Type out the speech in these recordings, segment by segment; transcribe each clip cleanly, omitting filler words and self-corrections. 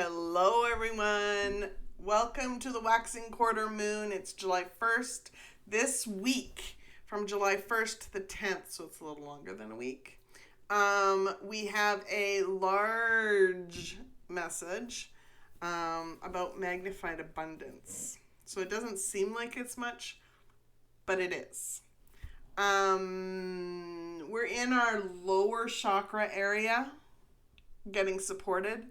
Hello, everyone. Welcome to the waxing quarter moon. It's July 1st this week, from July 1st to the 10th, so it's a little longer than a week. We have a large message about magnified abundance. So it doesn't seem like it's much, but it is. We're in our lower chakra area, getting supported,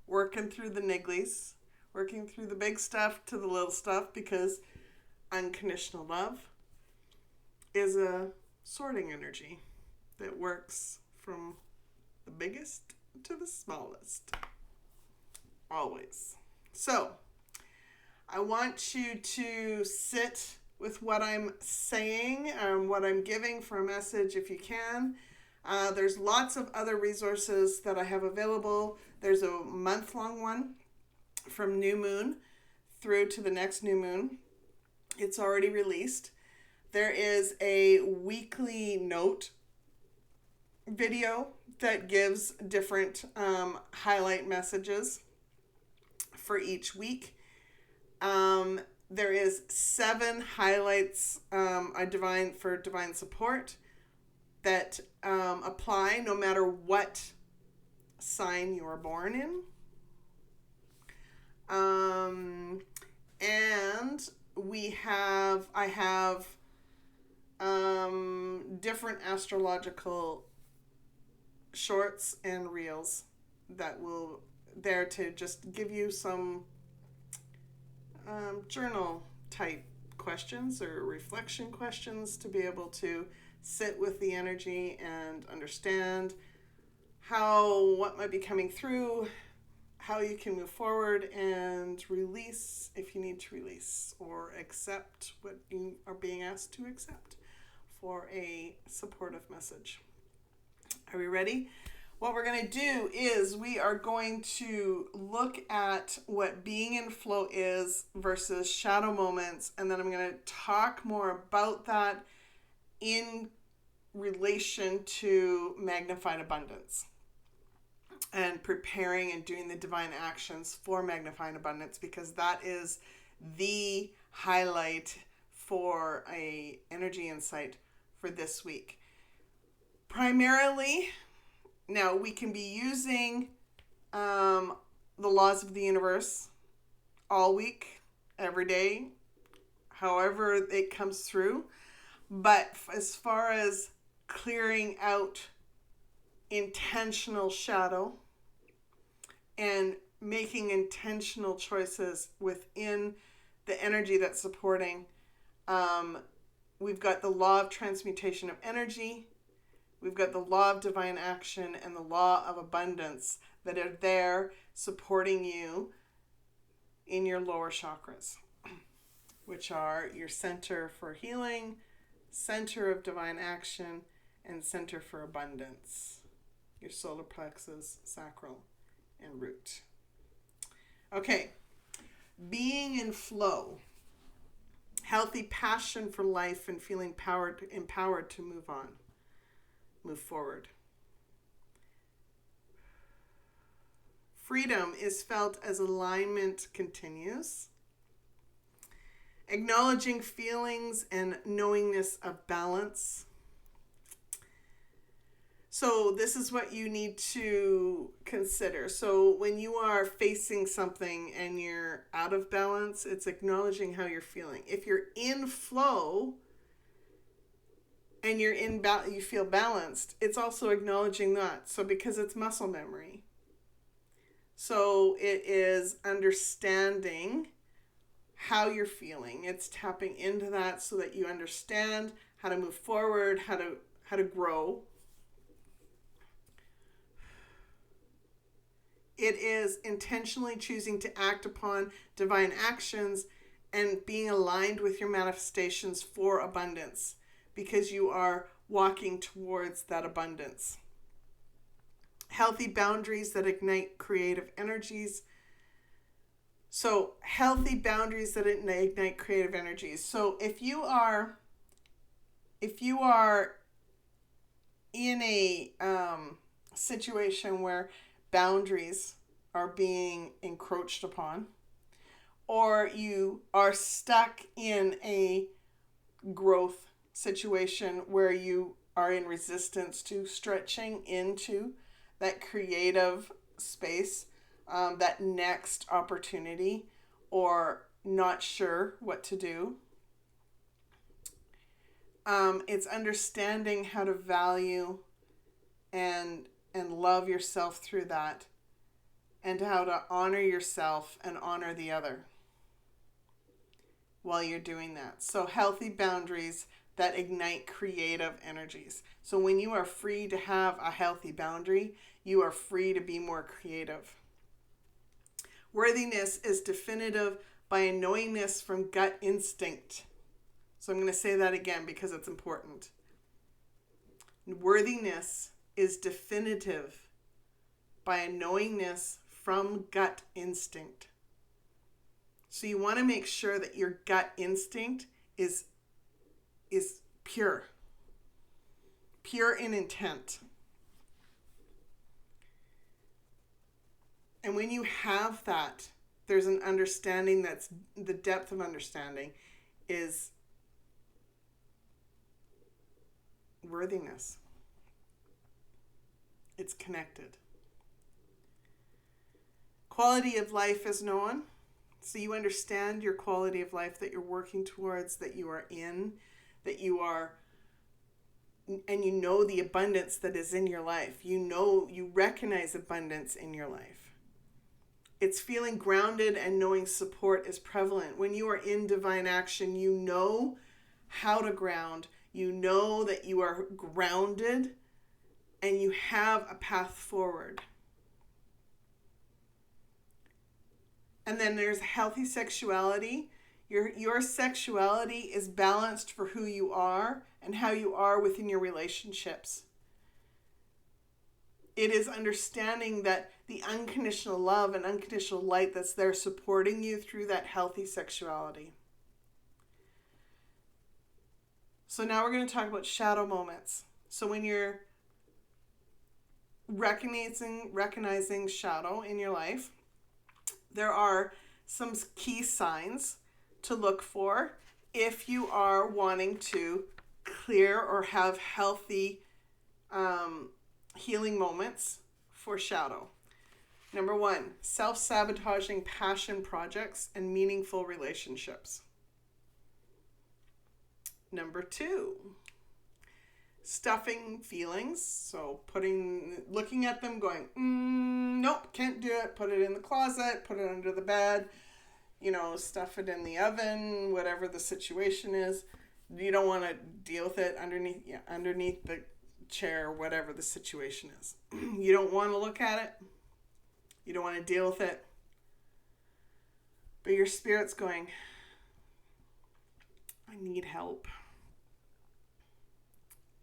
working through the nigglies, working through the big stuff to the little stuff, because unconditional love is a sorting energy that works from the biggest to the smallest. Always. So, I want you to sit with what I'm saying, what I'm giving for a message if you can. There's lots of other resources that I have available. There's a month-long one from new moon through to the next new moon. It's already released. There is a weekly note video that gives different highlight messages for each week. There is 7 highlights for divine support that apply no matter what sign you are born in. And I have different astrological shorts and reels that will there to just give you some journal type questions or reflection questions to be able to sit with the energy and understand what might be coming through, how you can move forward and release if you need to release, or accept what you are being asked to accept for a supportive message. Are we ready? What we're going to do is we are going to look at what being in flow is versus shadow moments, and then I'm going to talk more about that in relation to magnified abundance and preparing and doing the divine actions for magnified abundance, because that is the highlight for a energy insight for this week. Primarily, now we can be using the laws of the universe all week, every day, however it comes through. But as far as clearing out intentional shadow and making intentional choices within the energy that's supporting, we've got the law of transmutation of energy, we've got the law of divine action, and the law of abundance that are there supporting you in your lower chakras, which are your center for healing, center of divine action, and center for abundance, your solar plexus, sacral, and root. Okay, being in flow, healthy passion for life and feeling empowered to move forward. Freedom is felt as alignment continues. Acknowledging feelings and knowingness of balance. So this is what you need to consider. So when you are facing something and you're out of balance, it's acknowledging how you're feeling. If you're in flow and you feel balanced, it's also acknowledging that. So because it's muscle memory. So it is understanding how you're feeling. It's tapping into that so that you understand how to move forward, how to grow. It is intentionally choosing to act upon divine actions and being aligned with your manifestations for abundance, because you are walking towards that abundance. Healthy boundaries that ignite creative energies. So healthy boundaries that ignite creative energies. So if you are in a situation where boundaries are being encroached upon, or you are stuck in a growth situation where you are in resistance to stretching into that creative space, that next opportunity, or not sure what to do. It's understanding how to value and love yourself through that, and how to honor yourself and honor the other while you're doing that. So healthy boundaries that ignite creative energies. So when you are free to have a healthy boundary, you are free to be more creative. Worthiness is definitive by a knowingness from gut instinct. So I'm going to say that again because it's important. Worthiness is definitive by a knowingness from gut instinct. So you want to make sure that your gut instinct is pure in intent. And when you have that, there's an understanding that's the depth of understanding is worthiness. It's connected. Quality of life is known. So you understand your quality of life that you're working towards, that you are in, that you are, and you know the abundance that is in your life. You recognize abundance in your life. It's feeling grounded and knowing support is prevalent. When you are in divine action, you know how to ground. You know that you are grounded and you have a path forward. And then there's healthy sexuality. Your sexuality is balanced for who you are and how you are within your relationships. It is understanding that the unconditional love and unconditional light that's there supporting you through that healthy sexuality. So now we're going to talk about shadow moments. So when you're recognizing shadow in your life, there are some key signs to look for if you are wanting to clear or have healthy healing moments for shadow. Number 1, self-sabotaging passion projects and meaningful relationships. Number 2, stuffing feelings. So looking at them going, nope, can't do it. Put it in the closet, put it under the bed, stuff it in the oven, whatever the situation is. You don't want to deal with it underneath the chair, whatever the situation is. You don't want to look at it. You don't want to deal with it. But your spirit's going, I need help.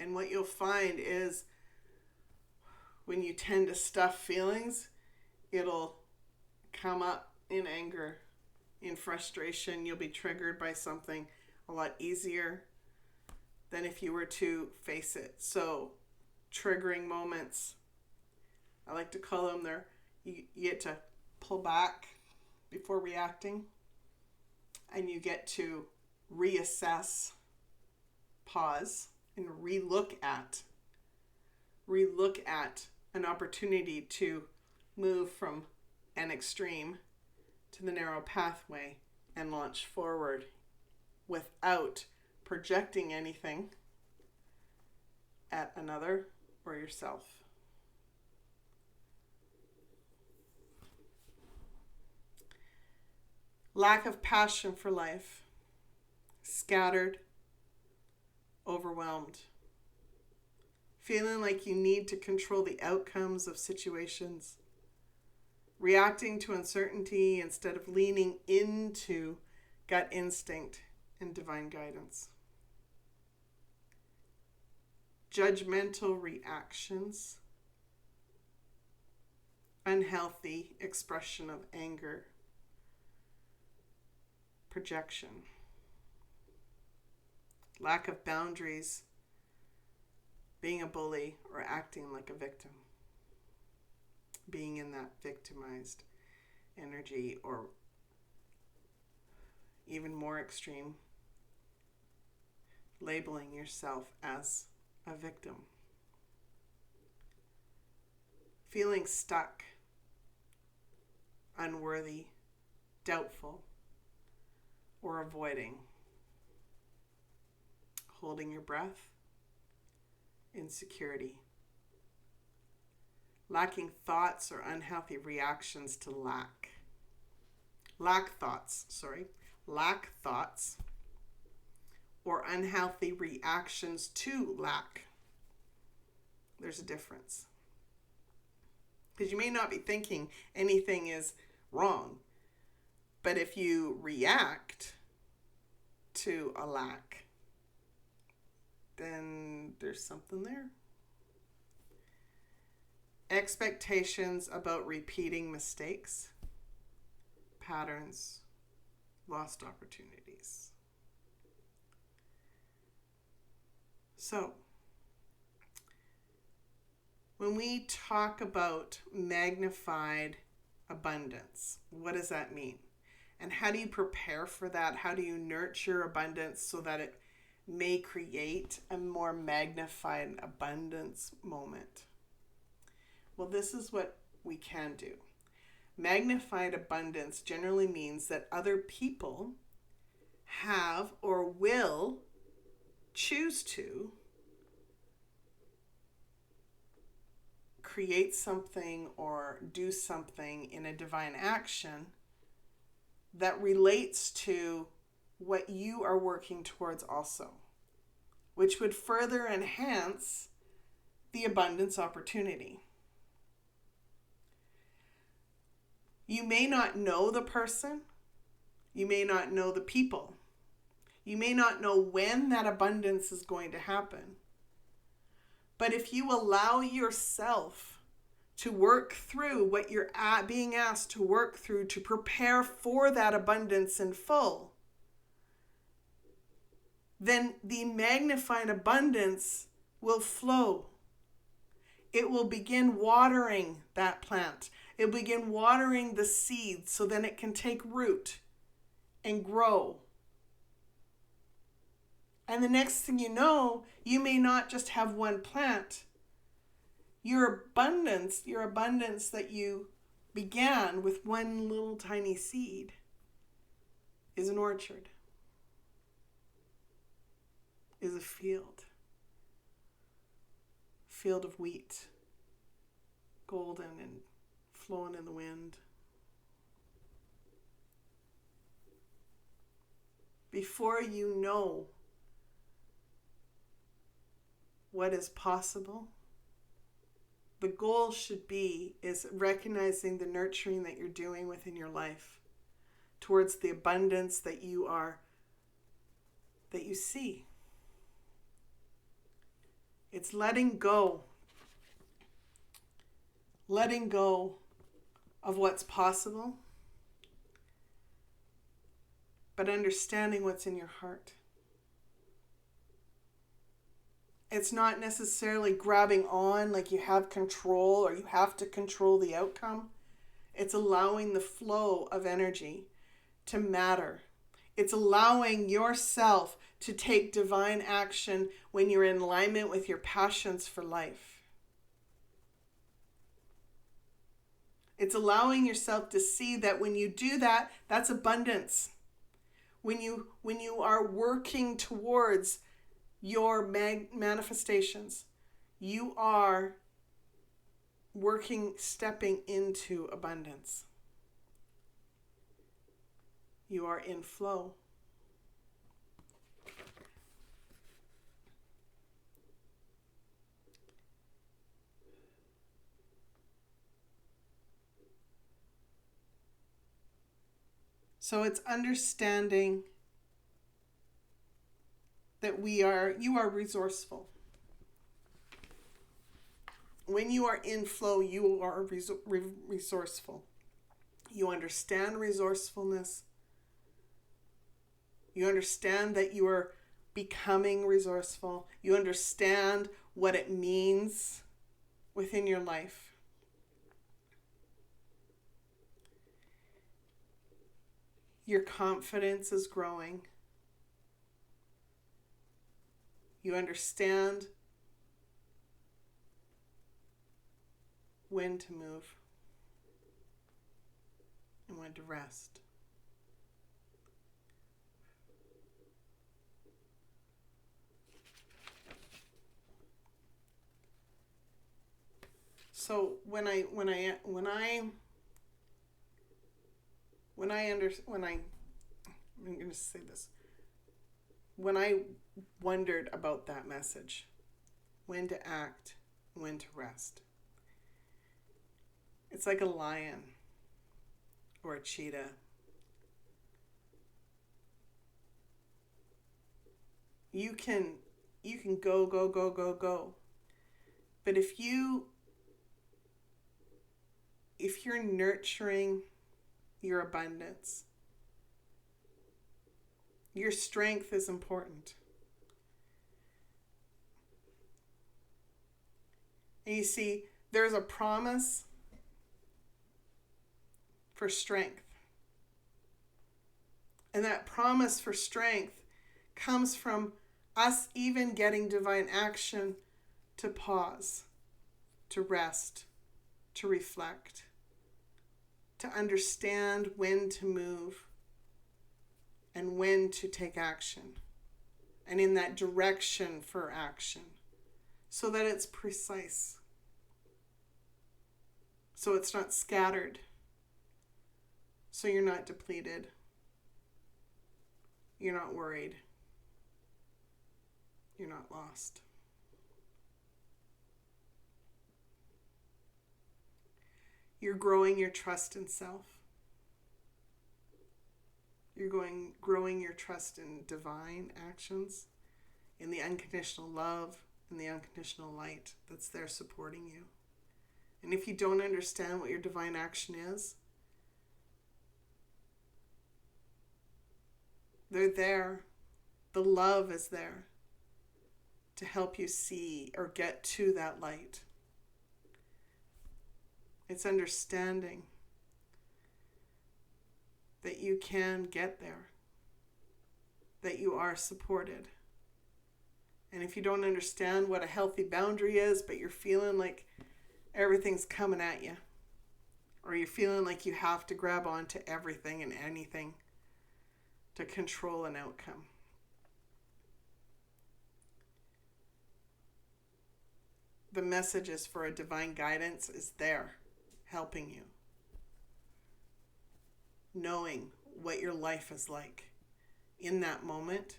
And what you'll find is when you tend to stuff feelings, it'll come up in anger, in frustration. You'll be triggered by something a lot easier than if you were to face it. So triggering moments, I like to call them you get to pull back before reacting, and you get to reassess, pause, and relook at an opportunity to move from an extreme to the narrow pathway and launch forward without projecting anything at another or yourself. Lack of passion for life, scattered, overwhelmed, feeling like you need to control the outcomes of situations, reacting to uncertainty instead of leaning into gut instinct and divine guidance. Judgmental reactions, unhealthy expression of anger, projection, lack of boundaries, being a bully or acting like a victim. being in that victimized energy, or even more extreme, labeling yourself as a victim. Feeling stuck, unworthy, doubtful, or avoiding. Holding your breath, insecurity. Lacking thoughts or unhealthy reactions to lack. Lack thoughts or unhealthy reactions to lack. There's a difference. Because you may not be thinking anything is wrong, but if you react to a lack, then there's something there. Expectations about repeating mistakes, patterns, lost opportunities. So, when we talk about magnified abundance, what does that mean? And how do you prepare for that? How do you nurture abundance so that it may create a more magnified abundance moment? Well, this is what we can do. Magnified abundance generally means that other people have or will choose to create something or do something in a divine action that relates to what you are working towards also, which would further enhance the abundance opportunity. You may not know the person, you may not know the people, you may not know when that abundance is going to happen. But if you allow yourself to work through what you're being asked to work through to prepare for that abundance in full, then the magnified abundance will flow. It will begin watering that plant. It will begin watering the seeds so then it can take root and grow. And the next thing you know, you may not just have one plant. Your abundance that you began with one little tiny seed is an orchard, is a field of wheat, golden and flowing in the wind. Before you know what is possible, the goal should be is recognizing the nurturing that you're doing within your life towards the abundance that you see. It's letting go of what's possible, but understanding what's in your heart. It's not necessarily grabbing on like you have control or you have to control the outcome. It's allowing the flow of energy to matter. It's allowing yourself to take divine action when you're in alignment with your passions for life. It's allowing yourself to see that when you do that, that's abundance. When you are working towards your manifestations, you are stepping into abundance. You are in flow. So it's understanding that you are resourceful. When you are in flow, you are resourceful. You understand resourcefulness. You understand that you are becoming resourceful. You understand what it means within your life. Your confidence is growing. You understand when to move and when to rest. So when I'm going to say this. When I wondered about that message, when to act, when to rest, it's like a lion or a cheetah. You can go, go, go, go, go. But if you're nurturing your abundance, your strength is important. And you see, there's a promise for strength. And that promise for strength comes from us even getting divine action to pause, to rest, to reflect, to understand when to move and when to take action, and in that direction for action, so that it's precise, so it's not scattered, so you're not depleted, you're not worried, you're not lost. You're growing your trust in self. You're growing your trust in divine actions, in the unconditional love, in the unconditional light that's there supporting you. And if you don't understand what your divine action is, they're there. The love is there to help you see or get to that light. It's understanding that you can get there, that you are supported. And if you don't understand what a healthy boundary is, but you're feeling like everything's coming at you, or you're feeling like you have to grab onto everything and anything to control an outcome, the messages for a divine guidance is there, helping you, knowing what your life is like in that moment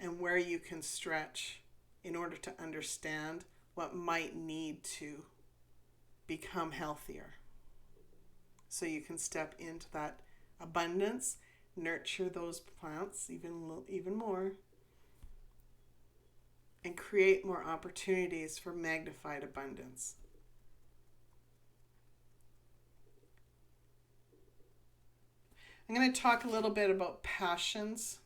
and where you can stretch in order to understand what might need to become healthier, so you can step into that abundance, nurture those plants even more, and create more opportunities for magnified abundance. I'm going to talk a little bit about passions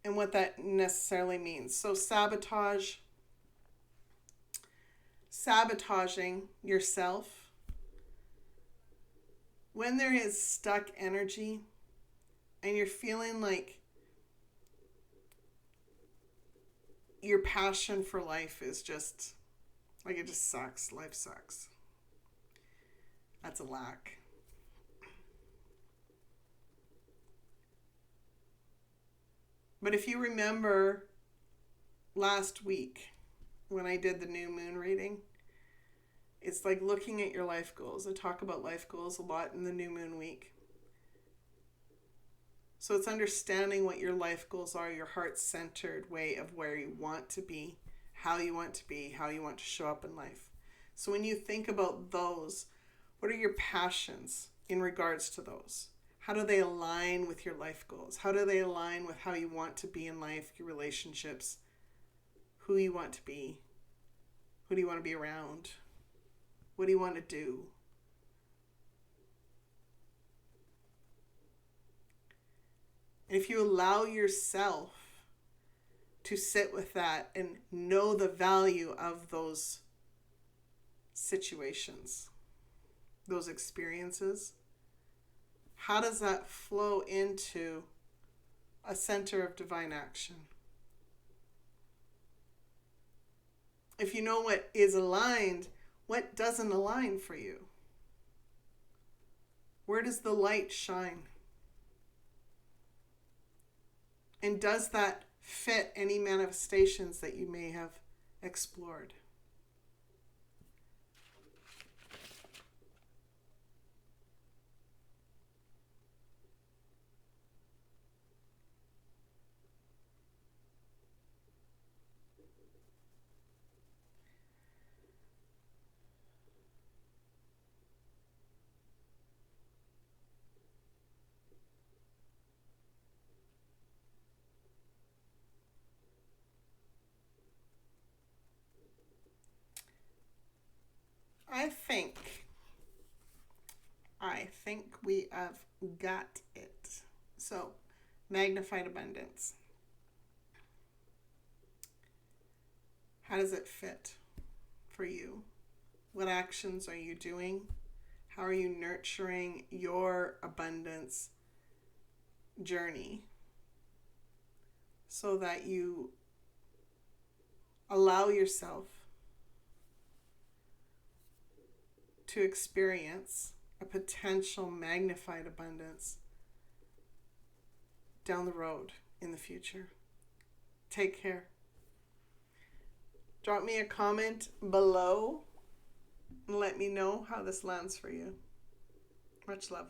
and what that necessarily means. So sabotaging yourself, when there is stuck energy and you're feeling like your passion for life is just, like, it just sucks, life sucks. That's a lack. But if you remember last week when I did the new moon reading, it's like looking at your life goals. I talk about life goals a lot in the new moon week. So it's understanding what your life goals are, your heart-centered way of where you want to be, how you want to be, how you want to show up in life. So when you think about those, what are your passions in regards to those? How do they align with your life goals? How do they align with how you want to be in life, your relationships, who you want to be? Who do you want to be around? What do you want to do? And if you allow yourself to sit with that and know the value of those situations, those experiences, how does that flow into a center of divine action? If you know what is aligned, what doesn't align for you? Where does the light shine? And does that fit any manifestations that you may have explored? I think we have got it. So, magnified abundance. How does it fit for you? What actions are you doing? How are you nurturing your abundance journey so that you allow yourself to experience a potential magnified abundance down the road in the future? Take care. Drop me a comment below and let me know how this lands for you. Much love.